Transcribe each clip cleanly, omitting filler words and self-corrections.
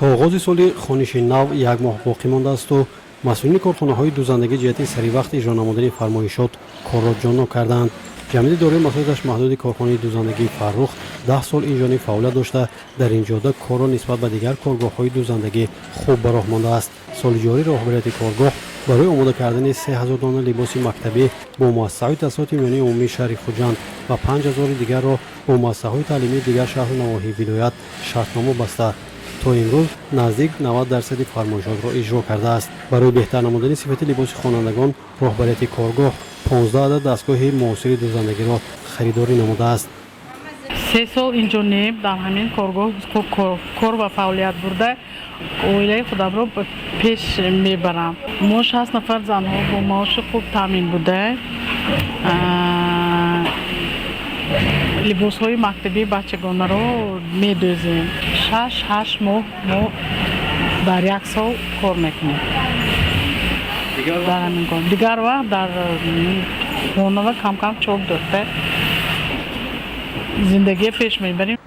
تا آغاز سال خانش نو یک ماه باقی مانده است و مسئولین کارخانه‌های دوزندگی جهت سری وقت اجرا نمودن فرمایشات کار را جان کردند. جمعیت دارای مسئولیتش محدود کارخانه دوزندگی فرخ 10 سال این جانب فعالیت داشته در این جاده کار را نسبت به دیگر کارگاه‌های دوزندگی خوب به راه مانده است. سال جاری راهبریت کارگاه برای آماده کردن 3000 دانه لباس مکتبی با مؤسسه‌های تحصیلات میانی عمومی شهر خوجند و 5000 دیگر را با مؤسسه‌های تعلیمی دیگر شهر و نواحی ولایت شرطنامه بسته تا امروز نزدیک 90% فرمایشات را اجرا کرده است. برای بهتر نمودن صفت لباس خوانندگان راهبریت کارگاه 15 عدد دستگاه معاصر دوزندگی را خریداری نموده است. 3 سال اینجا نیم در همین کارگاه کار و فعالیت برده اویله خودم را پیش میبرم. ما 6 نفر زنها با معاش خوب تامین بوده. لباس های مکتبی بچگانه را میدوزیم. 6-8 ماه ما در یک سال کار میکنیم. در همین کار دیگر وقت در خانه و کم کم چوب داشته زندگی پیش میبریم.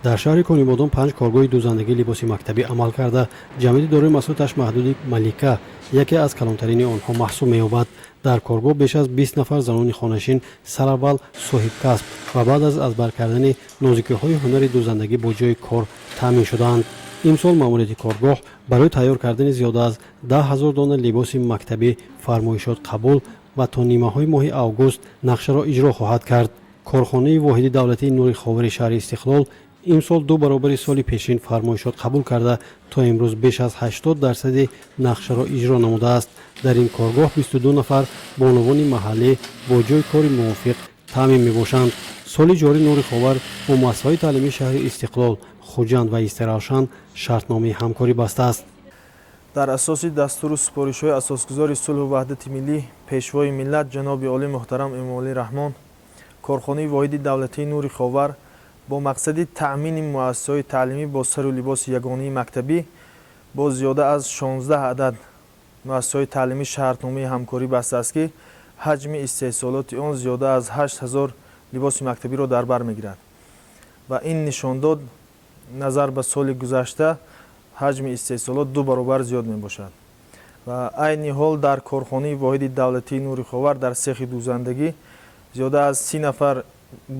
در شهر کانیبادان 5 کارگاه دوزندگی لباس مکتبی عمل کرده. جمعیت دارای مسئولیتش محدود ملیکه یکی از کلانترین آنها محسوب می‌یابد. در کارگاه بیش از 20 نفر زنان خانشین سرول صاحب کسب و بعد از بر کردن نازکی‌های هنر دوزندگی با جای کار تامین شدند. امسال ماموریت کارگاه برای تیار کردن زیاده از 10,000 دانه لباس مکتبی فرمایشات قبول و تا نیمه‌های ماه اوگوست نقشه را اجرا خواهد کرد. کارخانه واحد دولتی نور خاور شهر استقلال امسال 2 برابر سال پیشین فرمایشات قبول کرده تا امروز بیش از 80% نقشه را اجرا نموده است. در این کارگاه 22 نفر بانوان محلی با جای کار موافق تامین میباشند. سال جاری نور خاور با مؤسسه‌های تعلیمی شهر استقلال، خوجند و استراحشان شرطنامه همکاری بسته است. در اساس دستور سپارش‌های اساسگزار صلح و وحدت ملی پیشوای ملت جناب عالی محترم امام علی رحمان، کارخانه واحد دولتی نور خاور با مقصد تأمین مؤسسه‌های تعلیمی با سر و لباس یگانه مکتبی با زیاده از 16 عدد مؤسسه‌های تعلیمی شرطنامه همکاری بسته است که حجم استحصالات آن زیاده از 8000 لباس مکتبی را در بر می‌گیرد و این نشان داد نظر به سال گذشته حجم استحصالات 2 برابر زیاد میباشد و عین حال در کارخانه واحد دولتی نور خاور در سیخ دوزندگی زیاده از 30 نفر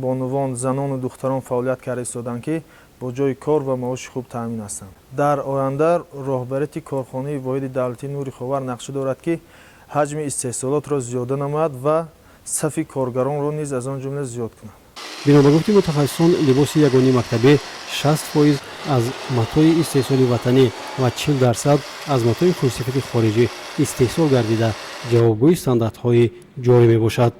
بانوان زنان و دختران فعالیت کرده ایستادند که با جای کار و معاش خوب تامین هستند. در آینده راهبریت کارخانه واحد دولتی نور خاور نقشه دارد که حجم استحصالات را زیاده نماید و صف کارگران را نیز از آن جمله زیاد کند. بنا به گفته متخصصان لباس یگانه مکتبی 60% از متاع استحصالی وطنی و 40% از متاع خوشصفت خارجی استحصال گردیده جوابگوی استانداردهای جاری می باشد.